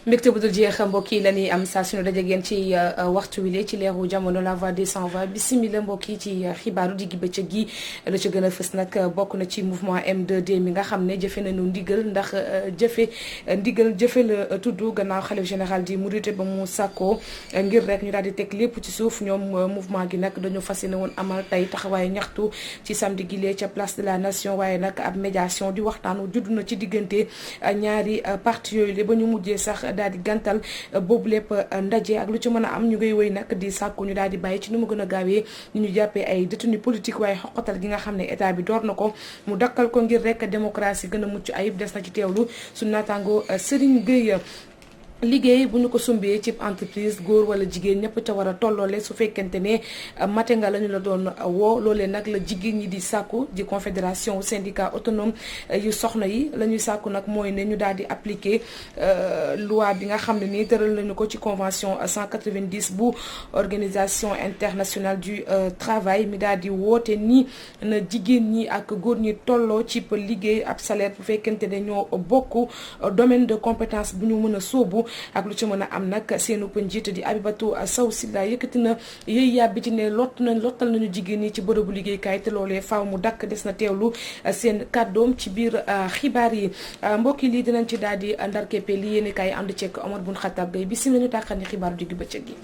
mbégte bu dul jeex mbokk yi la ñuy am saa suñu daje ngeen ci waxtu wi ci leeru jamono la voix des sans voix bisimila mbokk yi ci xibaaru diggi bëccëg gi la ci gën a fës nag bokk na ci mouvement M2D mi nga xam ne jëfe nañu ndigal ndax jëfe la tudd gannaaw xalif général di Mouride ba mu sàkkoo ngir rek ñu daal di teg lépp ci suuf ñoom mouvement gi nag dañu fas yéene woon amal tey taxawaayu ñaxtu ci samedi gi lee ca place de la nation waaye nag ab médiation di waxtaan judd na ci diggante ñaari parti yooyu ba ñu mujjee sax daal di gàntal boobu lépp ndaje ak lu ci mën a am ñu ngay wéy nag di sàkku ñu daal di bàyyi ci nu mu gën a gaawee ñu ñu jàppee ay détenus politique waaye xoqatal gi nga xam ne état bi door na ko mu dakkal ko ngir rek démocratie gën a mucc ayib des na ci teewlu su naataango Serigne Gueye. liggéey bu ñu ko sumbee ci entreprise góor wala jigéen ñëpp ca war a tolloole su fekkente ne mate nga la ñu la doon woo loolee nag la jigéen ñi di sàkku di confédération syndicat autonome yu soxna yi la ñuy sàkku nag mooy ne ñu daal di appliquer loi bi nga xam ne nii tëral nañu ko ci convention 190 bu organisation internationale du travail mi daal di woote ni na jigéen ñi ak góor ñi tolloo ci liggéey ab salaire bu fekkente ne ñoo bokk domaine de compétence bu ñu mën a sóobu ak lu ci mën a am nag seenu njiit di Abibatou Sow Sylla yëkkati na yëy yàbbi ci ne lottal nañu jigéen ñi ci bërëbu liggéeykaay te loolee faaw mu dakk des na teewlu seen kàddoom ci biir xibaar yi mbokk yi lii dinañ ci daal di ndarkeppe li yéen kaay ànd ceeg Omar Bun Xattaab Gay bi sim nañu tàqal ni xibaaru diggu bëccëg gi.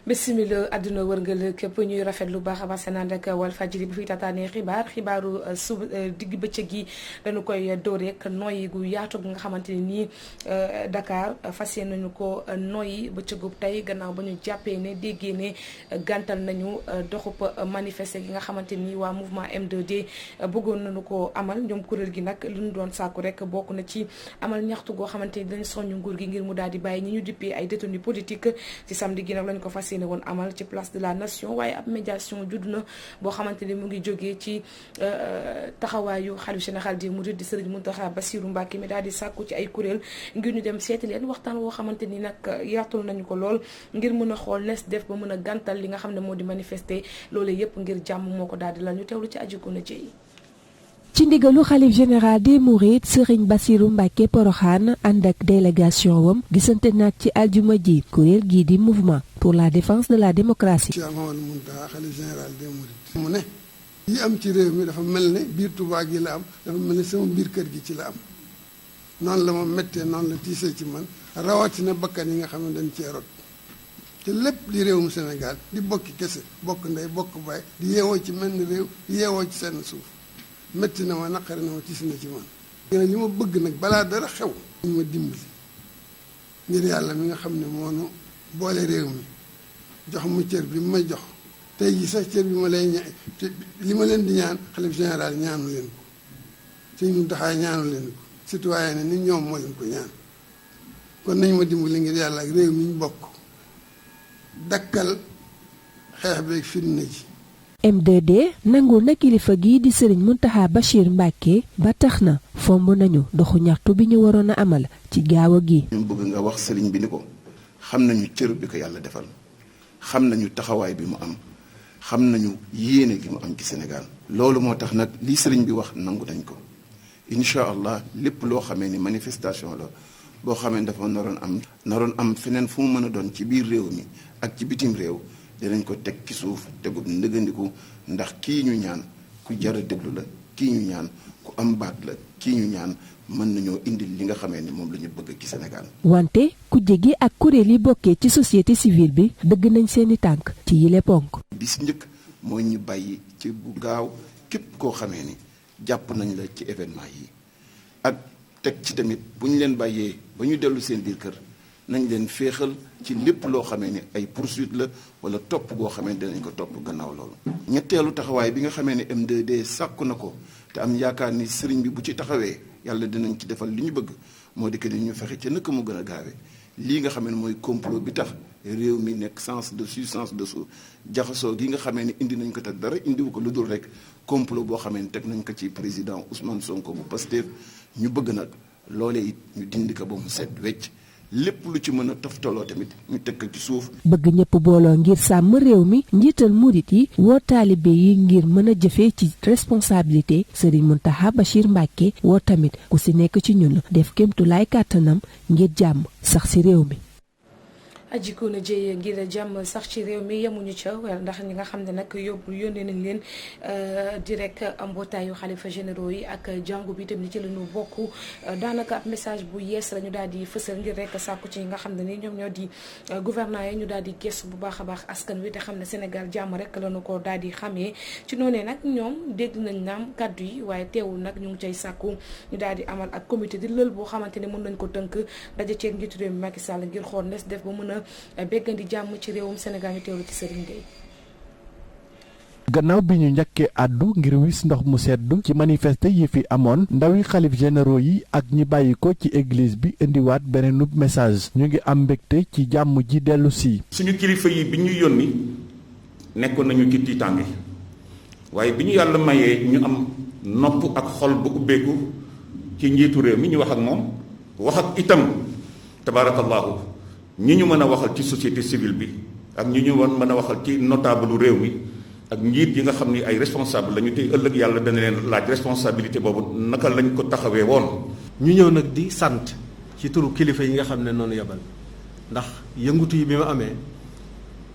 bisimila àdduna wërngal képp ñuy rafet lu baax a baax seen ànd ak Walfadjri bu fi tataanee xibaaru suba digg bëccëg gi dañu koy door rek noyyi gu yaatu nga xamante ne nii Dakar fas yéene nañu ko noyyi bëccëgub tey gannaaw ba ñu jàppee ne déggee ne gàntal nañu doxub manifester gi nga xamante ni waa mouvement M2D bëggoon nañu ko amal ñoom kuréel gi nag lu ñu doon sàkku rek bokk na ci amal ñaxtu goo xamante ni dañu soññu nguur gi ngir mu daal di bàyyi ñi ñu dippee ay détenus politique ci samedi gi nag lañu ko fas yéene woon amal ci place de la nation waaye ab médiation judd na boo xamante ni mu ngi jógee ci taxawaayu xalif général des mourides di Serigne Mountakha Bassirou Mbacké mi daal di sàkku ci ay kuréel ngir ñu dem seeti leen waxtaan woo xamante ni nag yaatul nañu ko lool ngir mën a xool nees def ba mën a gàntal li nga xam ne moo di manifester loolu yépp ngir jàmm moo ko daal di la ñu teewlu ci aji Kouna Dieye. ci ndigalu xalif général des mourides Serigne Bassirou Mbacké Porokhane ànd ak délégation wam gisante nag ci aljuma ji kuréel gii di mouvement pour la défense de la démocratie. Cheikh Mouhamadou Mountakha xalif général des mourides mu ne yi am ci réew mi dafa mel ne biir Touba gi la am dafa mel ne sama biir kër gi ci la am noonu la ma méttee noonu la tiisee ci man rawatina bakkan yi nga xam ne dañ cee rot te lépp di réewum Sénégal di bokki kese bokk ndey bokk baay di yeewoo ci mel ni réew di yeewoo ci seen suuf métti na ma naqari na ma tiis na ci man. li ma bëgg nag balaa dara xew. ñu ma dimbali ngir yàlla mi nga xam ne moo nu boole réew mi jox mu cër bi ma jox tey jii sax cër bi ma lay li ma leen di ñaan xalif général ñaanu leen ko Sëñ Muntaxa ñaanu leen ko citoyen ne nit ñoom moo leen ko ñaan kon nañ ma dimbali ngir yàlla ak réew mi ñu bokk dakkal xeex beeg fitna ji. M2D nangu na kilifa gi di Serigne Mountakha Bachir Mbacké ba tax na fomb nañu doxu ñaxtu bi ñu waroon a amal ci gaaw gi. ñu bëgg nga wax Serigne bi ni ko xam nañu cër bi ko yàlla defal xam nañu taxawaay bi mu am xam nañu yéene gi mu am ci Sénégal. loolu moo tax nag li Serigne bi wax nangu nañ ko incha allah lépp loo xamee ni manifestation la boo xamee ni dafa naroon am feneen fu mu mën a doon ci biir réew mi ak ci bitim réew. dinañ ko teg ci suuf tegub ndëgëndiku ndax kii ñu ñaan ku jar a déglu la kii ñu ñaan ku am baat la kii ñu ñaan mën nañoo indil li nga xamee ni moom la ñu bëgg ci Sénégal. wante kujje gi ak kuréel yi bokkee ci société civile bi dëgg nañ seeni tànk ci yile ponk. bi si njëkk mooy ñu bàyyi ci bu gaaw képp koo xamee ni jàpp nañ la ci événement yi ak teg ci tamit bu ñu leen bàyyee ba ñu dellu seen biir kër. nañ leen féexal ci lépp loo xamee ni ay poursuite la wala topp goo xamee dinañ ko topp gannaaw loolu. ñetteelu taxawaay bi nga xamee ni M2D sàkku na ko te am yaakaar ni sëriñ bi bu ci taxawee yàlla dinañ ci defal li ñu bëgg moo di que ni ñu fexe ca nëkk mu gën a gaawee lii nga xamee ne mooy complot bi tax réew mi nekk sens dessus sens dessous jaxasoo gi nga xamee ni indi nañ ko te dara indiwu ko lu dul rek complot boo xamee ni teg nañ ko ci président Ousmane Sonko bu Pastef ñu bëgg nag loole it ñu dindi ko ba mu set wecc lépp lu ci mën a toftaloo tamit ñu teg ko ci suuf. bëgg ñëpp booloo ngir sàmm réew mi njiital murit yi woo taalibe yi ngir mën a jëfee ci responsabilité Serigne Mountakha Bachir Mbacké woo tamit ku si nekk ci ñun def kéemtulaay kàttanam ngir jàmm sax si réew mi. ajiko na jëye ngir jàmm sax ci réew mi yemuñu ca wel ndax ñi nga xam ne nag yónnee nañ leen direct mbootaayu xalifa généraux yi ak jàngu bi tamit ci la ñu bokk daanaka ab message bu yees la ñu daal di fësal ngir rek sàkku ci ñi nga xam ne ni ñoom ñoo di gouvernants yi ñu daal di gëstu bu baax a baax askan wi te xam ne Sénégal jàmm rek la ñu ko daal di xamee ci noonee nag ñoom dégg nañ naam kàddu yi waaye teewul nag ñu ngi cay sàkku ñu daal di amal ak comité di lël boo xamante ne mën nañ ko tënk daje ceeg njiitu réew mi Macky Sall ngir xool nes def ba mën a béggandi jàmm ci réewum Sénégal ñu teewlu ci Serigne Gueye. gannaaw bi ñu njëkkee àddu ngir wis ndox mu sedd ci manifester yi fi amoon ndawi xalif généraux yi ak ñi bàyyi ko ci église bi indiwaat beneenub message ñu ngi am mbégte ci jàmm ji dellu si. suñu kilifa yi bi ñu yónni nekkoon nañu ci tiitaange waaye bi ñu yàlla mayee ñu am nopp ak xol bu ubbeeku ci njiitu réew mi ñu wax ak moom wax ak itam tabaarakallaahu ñi ñu mën a waxal ci société civile bi ak ñi ñu mën a waxal ci notable réew mi ak njiit yi nga xam ni ay responsable lañu tey ëllëg yàlla dana leen laaj responsabilité boobu naka lañ ko taxawee woon. ñu ñëw nag di sant ci turu kilifa yi nga xam ne noonu yebal ndax yëngutu yi bi ma amee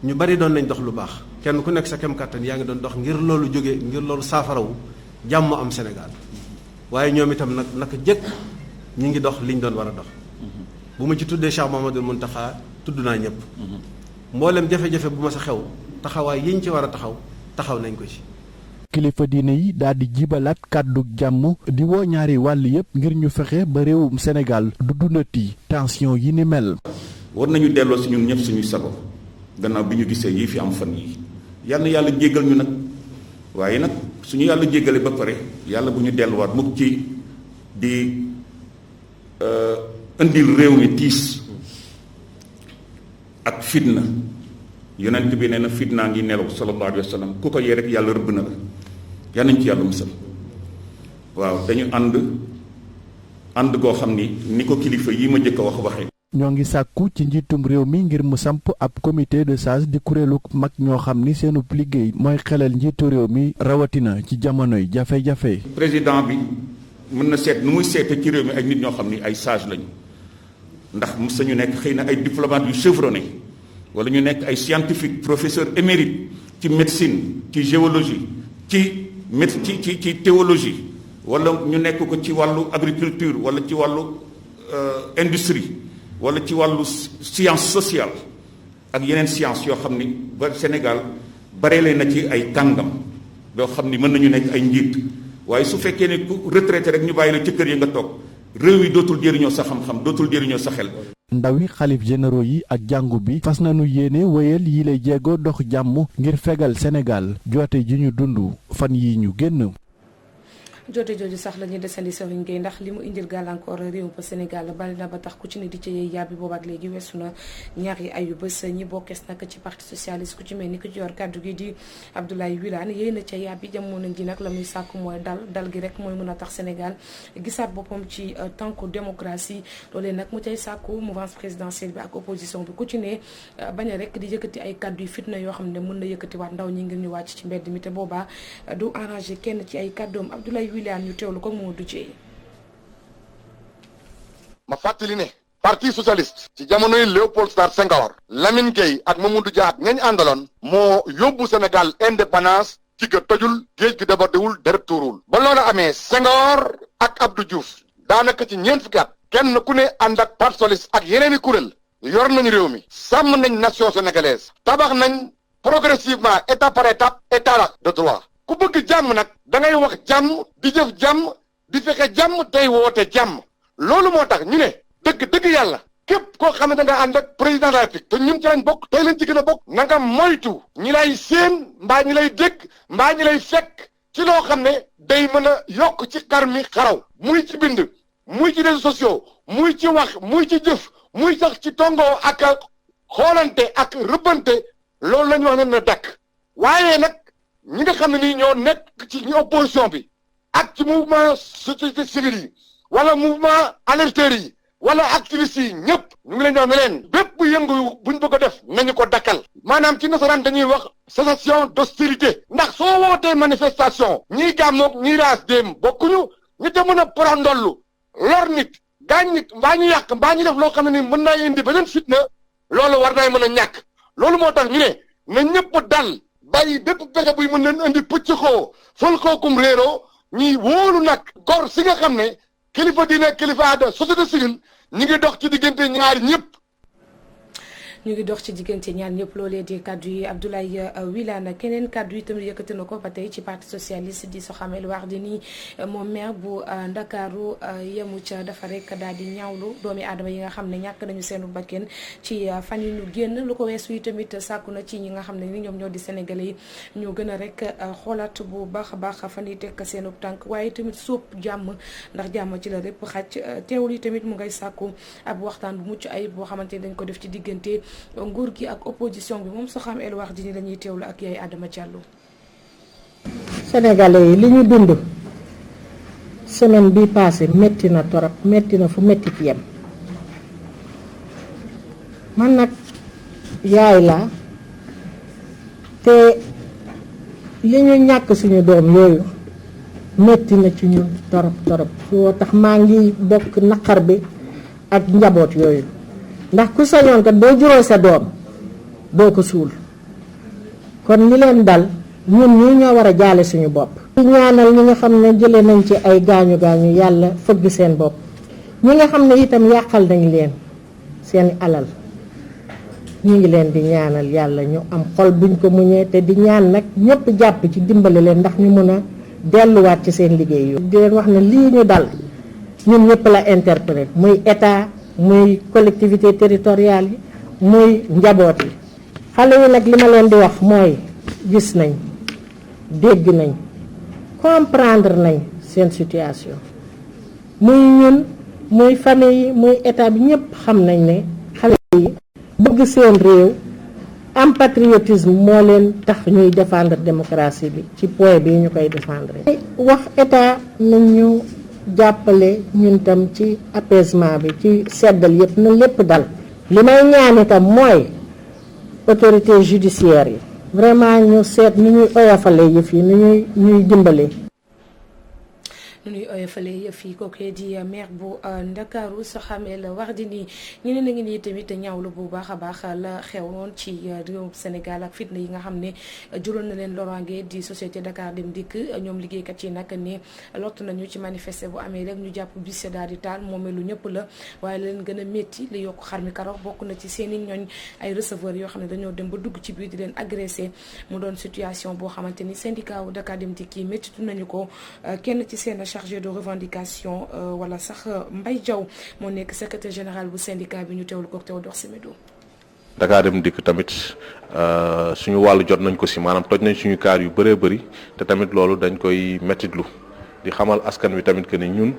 ñu bari doon nañ dox lu baax kenn ku nekk sa kem kàttan yaa ngi doon dox ngir loolu jóge ngir loolu saafarawu jàmm am Sénégal waaye ñoom itam nag naka jëkk ñi ngi dox liñ doon war a dox. bu ma ci tuddee Cheikh Mouhamadoul Mountakha tudd naa ñëpp mboolem jafe-jafe bu ma sa xew taxawaay yiñ ci war a taxaw nañ ko ci. kilifa diine yi daal di jibalaat kàddu jàmm di woo ñaari wàll yépp ngir ñu fexe ba réewum Sénégal du dundati tension yi ni mel. war nañu delloo si ñun ñëpp suñuy sago gannaaw bi ñu gisee yi fi am fan yi yal na yàlla jéggal ñu nag waaye nag suñu yàlla jéggale ba pare yàlla bu ñu delluwaat mukk ci di indil réew mi tiis ak fitna yonent bi nee na fitnaa ngi nelaw sallallahu alayhi wa sallam ku ko yee rek yàlla rëbb na la yal nañ ci yàlla musal waaw dañu ànd goo xam ni ko kilifa yi ma jëkk a waxee. ñoo ngi sàkku ci njiitum réew mi ngir mu samp ab comité de sages di kuréelu mag ñoo xam ni seenub liggéey mooy xelal njiitu réew mi rawatina ci jamonoy jafe-jafe. président bi mën na seet nu muy seete ci réew mi ay nit ñoo xam ni ay sage lañu. ndax mos nañu nekk xëy na ay diplomate yu chevronné wala ñu nekk ay scientifique professeur émérite ci médecine ci géologie ci théologie wala ñu nekk ko ci wàllu agriculture wala ci wàllu industrie wala ci wàllu science sociale ak yeneen science yoo xam ni ba Sénégal bareele na ci ay kàngam yoo xam ni mën nañu nekk ay njiit waaye su fekkee ne ku retraité rek ñu bàyyi la ci kër yi nga toog réew yi dootul jëriñoo sa xam-xam dootul jëriñoo sa xel. ndawi xalif généraux yi ak jàngu bi fas nañu yéene wéyal yi lay jéego dox jàmm ngir fegal Sénégal joote ji ñu dund fan yi ñu génn. joote jooju sax la ñuy desandi Serigne Gueye ndax li mu indil gàllankoor réew ba Sénégal bari na ba tax ku ci ne di ca yee yàbbi boobaak léegi weesu na ñaari ayu bés ñi bokkees nag ci parti socialiste ku ci mel ni ku ci yor kàddu gi di Abdoulaye Wilane yéen a ca yàbbi jamono ji nag la muy sàkk mooy dal gi rek mooy mën a tax Sénégal gisaat boppam ci tànku démocratie loolee nag mu cay sàkku mouvance présidentielle bi ak opposition bi ku ci ne bañ a rek di yëkkati ay kàddu yu fitna yoo xam ne mën na yëkkati waat ndaw ñi ngir ñu wàcc ci mbedd mi te boobaa du arrangé kenn ci ay kàddoom Abdoulaye ñu teewlu ko Mamadou Dieye. ma fàttali ne parti socialiste ci jamonoy Léopold Sédar Senghor Lamine Gueye ak Mamadou Dia ak ñañ àndaloon moo yóbbu Sénégal indépendance ci ga tojul géej gi débordewul deret tuurul ba loolu amee Senghor ak Abdou Diouf daanaka ci ñeent fukki at kenn ku ne ànd ak parti socialiste ak yeneeni kuréel yor nañu réew mi sàmm nañ nation sénégalaise tabax nañ progressivement étape par étape état de droit ku bëgg jàmm nag da ngay wax jàmm di jëf jàmm di fexe jàmm tey woote jàmm loolu moo tax ñu ne dëgg yàlla képp koo xam ne da nga ànd ak président de la République te ñun ci lañ bokk tey lañ ci gën a bokk na nga moytu ñi lay séen mbaa ñi lay dégg mbaa ñi lay fekk ci loo xam ne day mën a yokk ci xar mi xaraw muy ci bind muy ci réseaux sociaux muy ci wax muy ci jëf muy sax ci tongoo ak xoolante ak rëbbante loolu la ñu wax ne na dakk waaye nag ñi nga xam ne nii ñoo nekk ci ñu opposition bi ak ci mouvement société civile yi wala mouvement alerteurs yi wala activistes yi ñëpp ñu ngi leen di wax ne leen bépp yëngu buñ bëgg a def nañu ko dakkal maanaam ci nasaraan dañuy wax cessation d'hostilité ndax soo wootee manifestation ñii gàmmoog ñii raas déem bokkuñu ñu te mën a porondollu lor nit gaañ nit mbaa ñu yàq mbaa ñu def loo xam ne ni mën naa indi beneen fitna loolu war naay mën a ñàkk loolu moo tax ñu ne na ñëpp dal bàyyi bépp pexe buy mën leen indi pëcc xoo fol kookum réeroo ñuy wóolu nag gor si nga xam ne kilifa diine kilifa aada société civile ñi ngi dox ci diggante ñaari ñëpp. ñu ngi dox ci diggante ñaar ñëpp loolee di kaddu yi Abdoulaye Wilane keneen kaddu yi tamit yëkkati na ko ba tey ci parti socialiste di Soham El Wardini moom maire bu Ndakaaru yemu ca dafa rek daal di ñaawlu doomi aadama yi nga xam ne ñàkk nañu seenu bakken ci fan yu ñu génn lu ko weesu yi tamit sàkku na ci ñi nga xam ne ni ñoom ñoo di sénégalais yi ñu gën a rek xoolaat bu baax a baax fan yi tekk seenu tànk waaye tamit suub jàmm ndax jàmm ci la lépp xaj teewul yi tamit mu ngay sàkku ab waxtaan bu mucc ayib boo xamante ni dañ ko def ci diggante nguur gi ak opposition bi moom Soham El Wardini la ñuy teewlu ak yaay Adama Diallo. Sénégalais yi li ñu dund semaine bi passé métti na torop métti na fu métti ci yem man nag yaay laa te li ñu ñàkk suñu doom yooyu métti na ci ñun torop torop foo tax maa ngi bokk naqar bi ak njaboot yooyu ndax ku sañoon kat boo juróo sa doom doo ko suul kon ñi leen dal ñun ñii ñoo war a jaale suñu bopp. di ñaanal ñi nga xam ne jëlee nañ ci ay gaañu gaañu yàlla fëgg seen bopp ñi nga xam ne itam yàqal nañ leen seen alal ñu ngi leen di ñaanal yàlla ñu am xol buñ ko muñee te di ñaan nag ñëpp jàpp ci dimbali leen ndax ñu mën a delluwaat ci seen liggéey yu di leen wax ne lii ñu dal ñun ñëpp la interpellé muy état muy collectivité territoriale yi muy njaboot yi xale yi nag li ma leen di wax mooy gis nañ dégg nañ comprendre nañ seen situation muy ñun muy famille yi muy état bi ñëpp xam nañ ne xale yi bëgg seen réew am patriotisme moo leen tax ñuy défendre démocratie bi ci point bi ñu koy défendre wax état nañ ñu jàppale ñun tam ci apaisement bi ci seddal yëpp na lépp dal li may ñaan itam mooy autorité judiciaire yi vraiment ñu seet ni ñuy oyofale yëf yi ni ñuy dimbale nu ñuy oyofale yëf yi kooku di maire bu Ndakaaru Soham El Wardini ñeneen a ngi nii tamit ñaawlu bu baax a baax la xewoon ci réewum Sénégal ak fitna yi nga xam ne juróon na leen loraange di société Dakar Dem Dikk ñoom liggéeykat yi nag ne lott nañu ci manifester bu amee rek ñu jàpp bis daal di taal moomee lu ñëpp la waaye la leen gën a métti li yokk xar mi karox bokk na ci seen i ñooñ ay receveurs yoo xam ne dañoo dem ba dugg ci biir di leen agressé mu doon situation boo xamante ni syndicat wu Dakar Dem Dikk yi méttitu nañu ko kenn ci seen chargé de revendication wala sax Mbaye Diaw moo nekk secrétaire général bu syndicat bi ñu teewlu ko Théodore Semedo. Dakar Dem Dikk tamit suñu wàllu jot nañ ko si maanaam toj nañ suñu kaar yu bëree bëri te tamit loolu dañ koy mettitlu di xamal askan wi tamit que ne ñun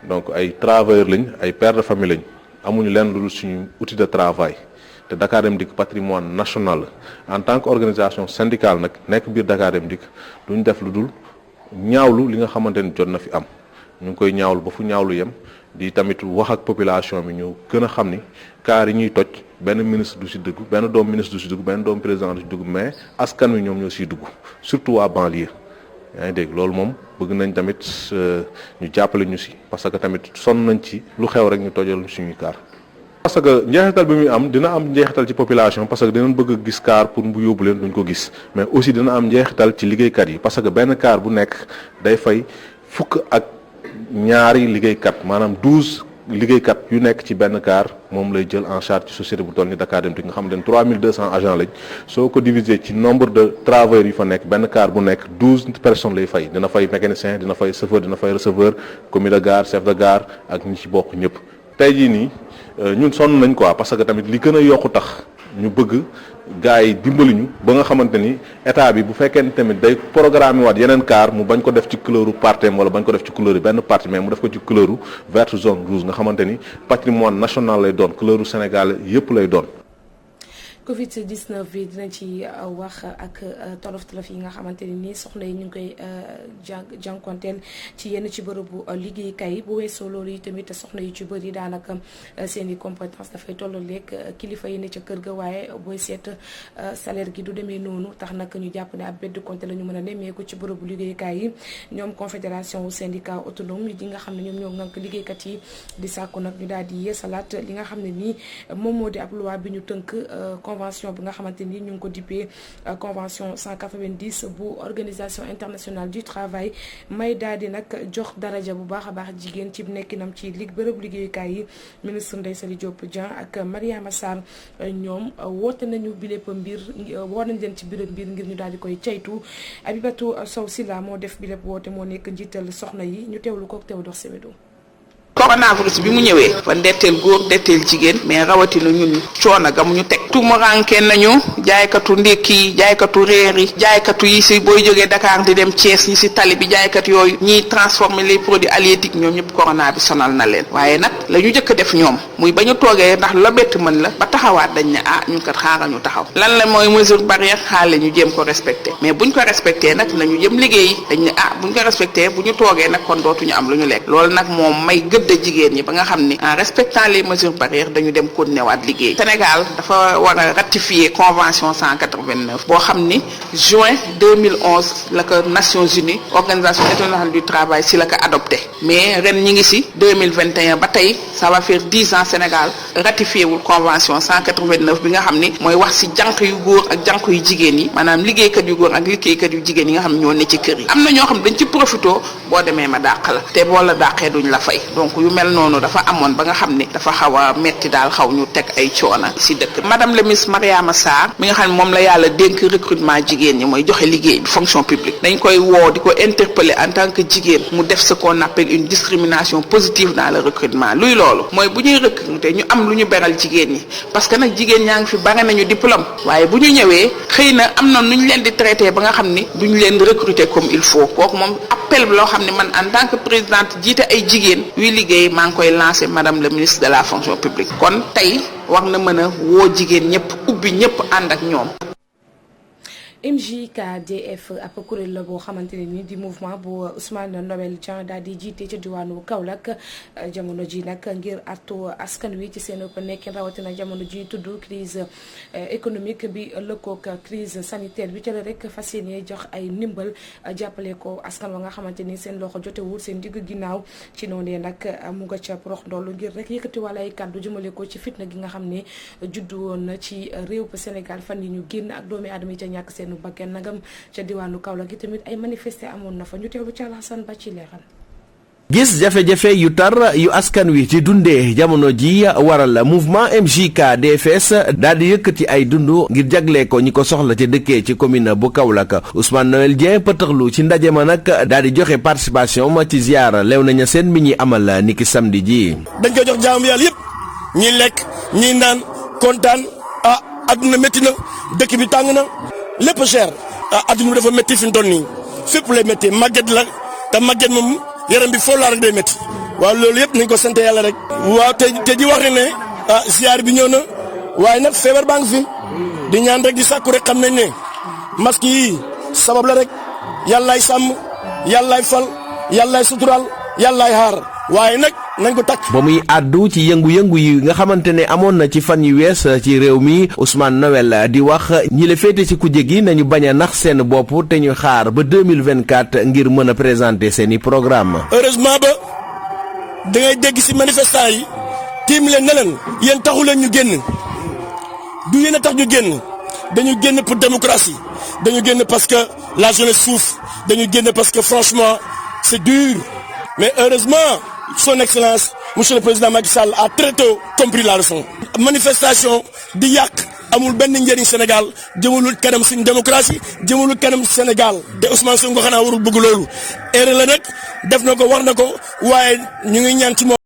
donc ay travailleurs lañ ay pères de famille lañ amuñu leen lu dul suñu outil de travail te Dakar Dem Dikk patrimoine national la en tant que organisation syndicale nag nekk biir Dakar Dem Dikk duñ def lu dul ñaawlu li nga xamante ni jot na fi am ñu ngi koy ñaawlu ba fu ñaawlu yem di tamit wax ak population bi ñu gën a xam ni kaar yi ñuy toj benn ministre du si dugg benn doom ministre du si dugg benn doom président du si dugg mais askan wi ñoom ñoo siy dugg surtout waa banlieue yaa ngi dégg loolu moom bëgg nañ tamit ñu jàppale ñu si parce que tamit sonn nañ ci lu xew rek ñu tojal suñuy kaar. parce que njeexital bi muy am dina am njeexital ci population parce que dinañ bëgg a gis car pour bu yóbbu leen duñ ko gis mais aussi dina am njeexital ci liggéeykat yi parce que benn car bu nekk day fay fukk ak ñaari liggéeykat maanaam 12 liggéeykat yu nekk ci benn car moom lay jël en charge ci société bu toll ni Dakar Dem Dikk nga xam ne 3200 agents lañ soo ko diviser ci nombre de travailleurs yu fa nekk benn car bu nekk 12 personnes lay fay dina fay mécanicien dina fay chauffeur dina fay receveur commis de gare chef de gare ak ñi ci bokk ñëpp tey jii nii ñun sonn nañ quoi parce que tamit li gën a yokku tax ñu bëgg gars yi dimbali ñu ba nga xamante ni état bi bu fekkee ni tamit day programme waat yeneen car mu bañ ko def ci couleuru partem wala bañ ko def ci couleur yi benn parti mais mu def ko ci couleuru verte zone rouge nga xamante ni patrimoine national lay doon couleuru Sénégal yëpp lay doon. Covid 19 bi dinañ ci wax ak tolof yi nga xamante ni nii soxna yi ñu ngi koy jànkonteel ci yenn ci bërëbu liggéeykaay yi bu weesoo loolu yi tamit soxna yu ci bëri daanaka seen i compétence dafay tolloo léeg kilifa yi ne ca kër ga waaye booy seet salaire gi du demee noonu tax nag ñu jàpp ne ab bedd compte la ñu mën a nemmeeku ci bërëbu liggéeykaay yi ñoom confédération syndicat autonome yi nga xam ne ñoom ñoo ngànk liggéeykat yi di sàkku nag ñu daal di yeesalaat li nga xam ne nii moom moo di ab loi bi ñu tënk convention bi nga xamante ni ñu ngi ko dippee convention 190 bu organisation internationale du travail may daal di nag jox daraja bu baax a baax jigéen ci nekkinam ci bërëb liggéeyukaay yi ministre Ndeye Saly Diop Dieng ak Mariama Sarr ñoom woote nañu bi lépp mbir woo nañ leen ci biir mbir ngir ñu daal di koy caytu Abibatou Sow Silla moo def bi lépp woote moo nekk njiital soxna yi ñu teewlu ko teew dox Semedo. coronavirus bi mu ñëwee fa ndetteel góor ndetteel jigéen mais rawatina ñun coono ga mu ñu teg tumuranke nañu jaaykatu ndékki yi jaaykatu reer yi jaaykatu yi si booy jógee Dakar di dem Thiès yi si tali bi jaaykat yooyu ñiy transformer les produits halieutiques ñoom ñëpp corona bi sonal na leen waaye nag la ñu jëkk def ñoom muy ba ñu toogee ndax la bett mën la ba taxawaat dañ ne ñun kat xaaral ñu taxaw lan la mooy mesure barrière xaale ñu jéem ko respecté mais buñ ko respecté nag nañu jëm liggéeyi dañ ne buñ ko respecté bu ñu toogee nag kon dootuñu am lu ñu lekk loolu nag moom may de jigéen ñi ba nga xam ni en respectant les mesures barrières dañu dem continuer waat liggéey Sénégal dafa war a ratifier convention 189 boo xam ni juin 2011 la ko Nations Unies organisation internationale du travail si la ko adopté mais ren ñi ngi si 2021 ba tey ça va faire 10 ans Sénégal ratifié wul convention 189 bi nga xam ni mooy wax si jànq yu góor ak jànq yu jigéen yi maanaam liggéeykat yu góor ak liggéeykat yu jigéen yi nga xam ne ñoo ne ci kër yi am na ñoo xam dañ ci profito boo demee ma dàq la te boo la dàqee duñ la fay donc yu mel noonu dafa amoon ba nga xam ne dafa xaw a metti daal xaw ñu teg ay coona si dëkk madame le ministre Mariama Sarr mi nga xam ne moom la yàlla dénk recrutement jigéen ñi mooy joxe liggéey bi fonction publique dañ koy woo di ko interpeller en tant que jigéen mu def ce qu'on appelle une discrimination positive dans le recrutement luy loolu mooy bu ñuy recruter ñu am lu ñu beral jigéen ñi parce que nag jigéen ñaa ngi fi bare nañu diplôme waaye bu ñu ñëwee xëy na am na nu ñu leen di traité ba nga xam ni duñu leen recruter comme il faut kooku moom appel bi loo xam ne man en tant que présidente jiite ay jigéen yuy liggéey maa ngi koy lancé madame le ministre de la fonction publique kon tey war na mën a woo jigéen ñëpp ubbi ñëpp ànd ak ñoom. MJKDF ab kuréel la boo xamante ne ni di mouvement bu Ousmane Noël Dieng daal di jiite ca diwaanu Kaolack jamono ji nag ngir artu askan wi ci seen nekkin rawatina jamono ji tudd crise économique bi lëkkoog crise sanitaire bi ca la rek fas yéene jox ay ndimbal jàppale ko askan wa nga xamante ni seen loxo jotewul seen digg ginnaaw ci noonee nag mu nga ca prox ndoolu ngir rek yëkkati wala ay kàddu jëmale ko ci fitna gi nga xam ne juddu woon na ci réew ba Sénégal fan yi ñu génn ak doomi aadama yi ca ñàkk seen bakken nagam ca diwaanu Kaolack gi tamit ay manifesté amoon na fa ñu teewlu ca Alassane Ba ci leeral. gis jafe-jafe yu tar yu askan wi ci dundee jamono ji waral mouvement MJKDFS daal di yëkkati ay dund ngir jagle ko ñi ko soxla ci dëkkee ci commune bu Kaolack Ousmane Noël Dieng pëtëxlu ci ndaje ma nag daal di joxe participation ma ci ziar lew nañu seen mi ñi amal niki samedi ji. dañ koy jox jaamu yàlla yëpp ñi lekk ñi naan kontaan adduna métti na dëkk bi tàng na lépp cher adduna bi dafa métti fi mu toll nii fépp lay métti màgget la te màgget moom yaram bi foo laa rek day métti waaw loolu yëpp nañ ko sant yàlla rek. waaw te di wax ne ziar bi ñëw na waaye nag feebar baa ngi fi di ñaan rek di sàkku rek xam nañ ne masque yi sabab la rek yàllaay sàmm yàllaay fal yàllaay suturaal yàllaay xaar waaye nag nañ ko takk. ba muy àddu ci yëngu-yëngu yi nga xamante ne amoon na ci fan yu wees ci réew mi Ousmane Noël di wax ñi la féete ci kujje gi nañu bañ a nax seen bopp te ñu xaar ba 2024 ngir mën a présenter seeni programme. heureusement ba da ngay dégg ci manifestant yi tiim leen ne leen yéen taxu leen ñu génn du yéen a tax ñu génn dañu génn pour démocratie dañu génn parce que la jeunesse souffre dañu génn parce que franchement c'est dur mais heureusement. Son Excellence, Monsieur le Président Macky Sall a très tôt compris la leçon. Manifestation di yàq amul benn njëriñ Sénégal jëmalul kanam suñu démocratie jëmalul kanam Sénégal te Ousmane Sonko xanaa warul bëgg loolu erreur la nag def na ko war na ko waaye ñu ngi ñaan ci moom